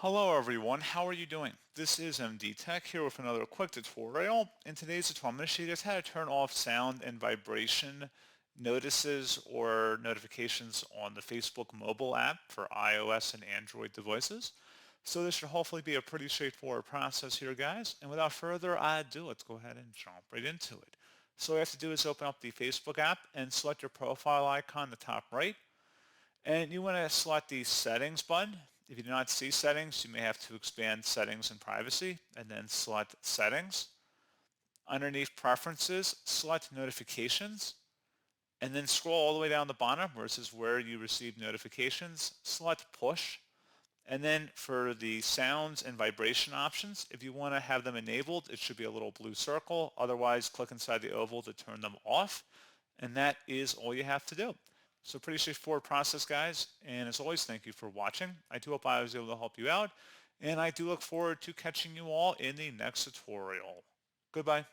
Hello everyone, how are you doing? This is MD Tech here with another quick tutorial. In today's tutorial, I'm going to show you guys how to turn off sound and vibration notices or notifications on the Facebook mobile app for iOS and Android devices. So this should hopefully be a pretty straightforward process here, guys. And without further ado, let's go ahead and jump right into it. So all you have to do is open up the Facebook app and select your profile icon in the top right. And you want to select the settings button. If you do not see settings, you may have to expand settings and privacy and then select settings. Underneath preferences, select notifications and then scroll all the way down the bottom where it says where you receive notifications, select push. And then for the sounds and vibration options, if you want to have them enabled, it should be a little blue circle. Otherwise, click inside the oval to turn them off. And that is all you have to do. So pretty straightforward process, guys. And as always, thank you for watching. I do hope I was able to help you out. And I do look forward to catching you all in the next tutorial. Goodbye.